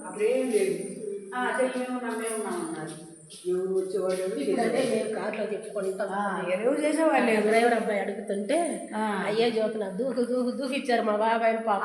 అప్పుడేం లేదు మేము నమ్మే ఉన్నామన్నారు. ఎవరు వచ్చేవాళ్ళు మేము కార్లో చెప్పుకుంటాం. ఎవరు చేసేవాళ్ళు డ్రైవర్ అబ్బాయి అడుగుతుంటే అయ్యే జ్యోతున దూకిచ్చారు మా బాబాయ్ పాప.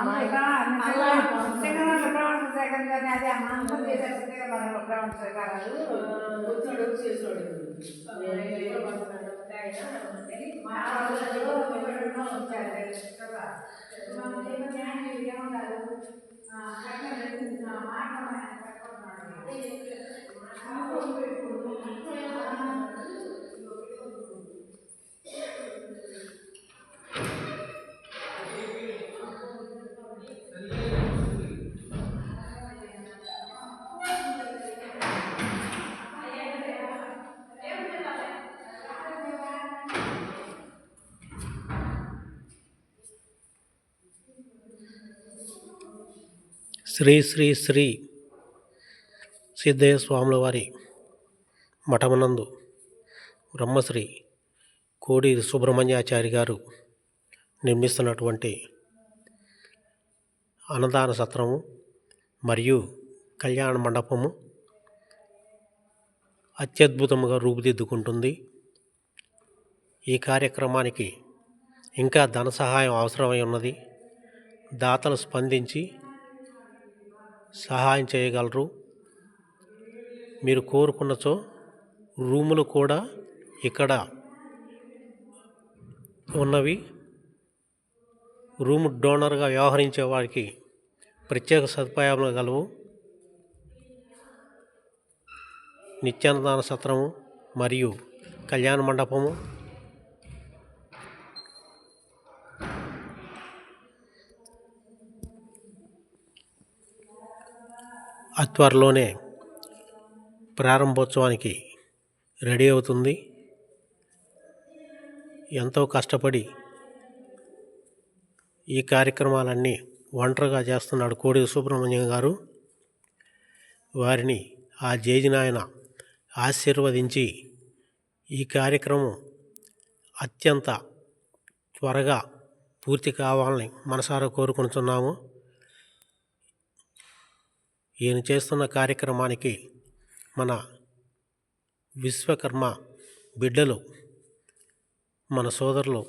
శ్రీ శ్రీ శ్రీ సిద్ధయ్య స్వాముల వారి మఠమునందు బ్రహ్మశ్రీ కోడూరి సుబ్రహ్మణ్యాచారి గారు నిర్మిస్తున్నటువంటి అన్నదాన సత్రము మరియు కళ్యాణ మండపము అత్యద్భుతముగా రూపుదిద్దుకుంటుంది. ఈ కార్యక్రమానికి ఇంకా ధన సహాయం అవసరమై ఉన్నది. దాతలు స్పందించి సహాయం చేయగలరు. మీరు కోరుకున్నచో రూములు కూడా ఇక్కడ ఉన్నవి. రూమ్ డోనర్గా వ్యవహరించే వారికి ప్రత్యేక సదుపాయాలు గలవు. నిత్యాన్నదాన సత్రము మరియు కళ్యాణ మండపము త్వరలోనే ప్రారంభోత్సవానికి రెడీ అవుతుంది. ఎంతో కష్టపడి ఈ కార్యక్రమాలన్నీ ఒంటరిగా చేస్తున్నాడు కోడూరి సుబ్రహ్మణ్యం గారు. వారిని ఆ జేజినాయన ఆశీర్వదించి ఈ కార్యక్రమం అత్యంత త్వరగా పూర్తి కావాలని మనసారా కోరుకుంటున్నాము. ఈయన చేస్తున్న కార్యక్రమానికి మన విశ్వకర్మ బిడ్డలు, మన సోదరులు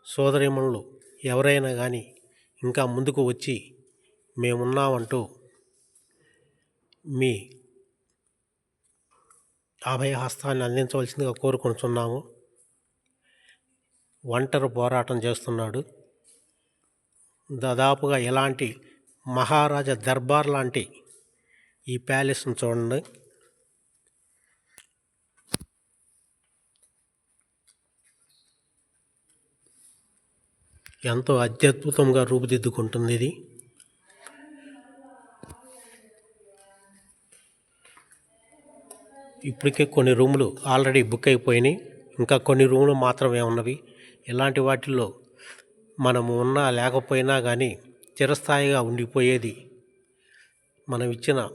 సోదరీమణులు ఎవరైనా కానీ ఇంకా ముందుకు వచ్చి మేమున్నామంటూ మీ అభయహస్తాన్ని అందించవలసిందిగా కోరుకుంటున్నాము. ఒంటరి పోరాటం చేస్తున్నాడు. దాదాపుగా ఎలాంటి మహారాజా దర్బార్ లాంటి ఈ ప్యాలెస్ను చూడండి. ఎంతో అత్యద్భుతంగా రూపుదిద్దుకుంటుంది ఇది. ఇప్పటికే కొన్ని రూములు ఆల్రెడీ బుక్ అయిపోయినాయి. ఇంకా కొన్ని రూములు మాత్రమే ఉన్నవి. ఇలాంటి వాటిల్లో మనము ఉన్నా లేకపోయినా కానీ చిరస్థాయిగా ఉండిపోయేది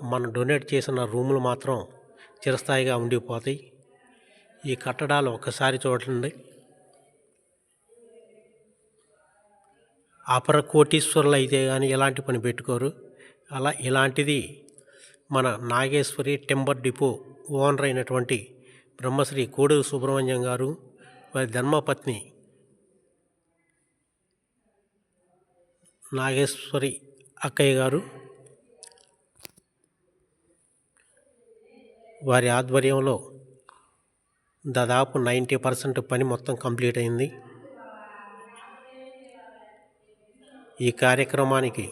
మనం డొనేట్ చేసిన రూములు మాత్రం చిరస్థాయిగా ఉండిపోతాయి. ఈ కట్టడాలు ఒక్కసారి చూడండి. అపర కోటీశ్వరులు అయితే కానీ ఎలాంటి పని పెట్టుకోరు. ఇలాంటిది మన నాగేశ్వరి టెంబర్ డిపో ఓనర్ అయినటువంటి బ్రహ్మశ్రీ కోడూరి సుబ్రహ్మణ్యం గారు, వారి ధర్మపత్ని నాగేశ్వరి అక్కయ్య గారు, వారి ఆధ్వర్యంలో దాదాపు 90% పని మొత్తం కంప్లీట్ అయింది. ఈ కార్యక్రమానికి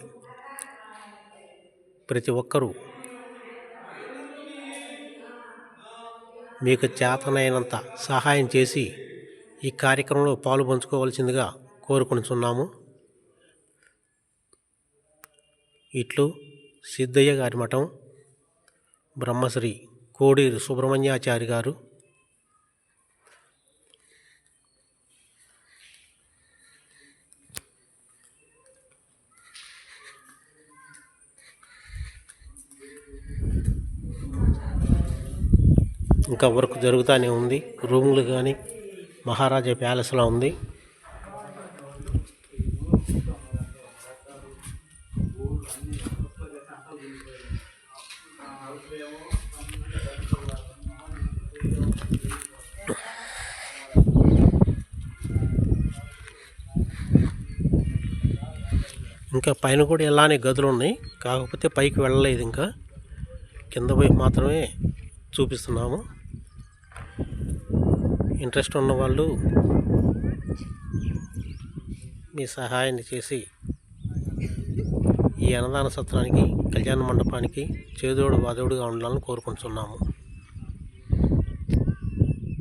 ప్రతి ఒక్కరూ మీకు చేతనైనంత సహాయం చేసి ఈ కార్యక్రమంలో పాలు పంచుకోవాల్సిందిగా కోరుకుంటున్నాము. ఇట్లు సిద్ధయ్య గారి మఠం బ్రహ్మశ్రీ కోడూరి సుబ్రహ్మణ్యాచారి గారు. ఇంకా వర్క్ జరుగుతూనే ఉంది. రూములు కానీ మహారాజా ప్యాలెస్లో ఉంది. ఇంకా పైన కూడా ఇలానే గదులు ఉన్నాయి, కాకపోతే పైకి వెళ్ళలేదు. ఇంకా కింద వైపు మాత్రమే చూపిస్తున్నాము. ఇంట్రెస్ట్ ఉన్నవాళ్ళు మీ సహాయాన్ని చేసి ఈ అన్నదాన సత్రానికి, కళ్యాణ మండపానికి చేదోడు వాదోడుగా ఉండాలని కోరుకుంటున్నాము.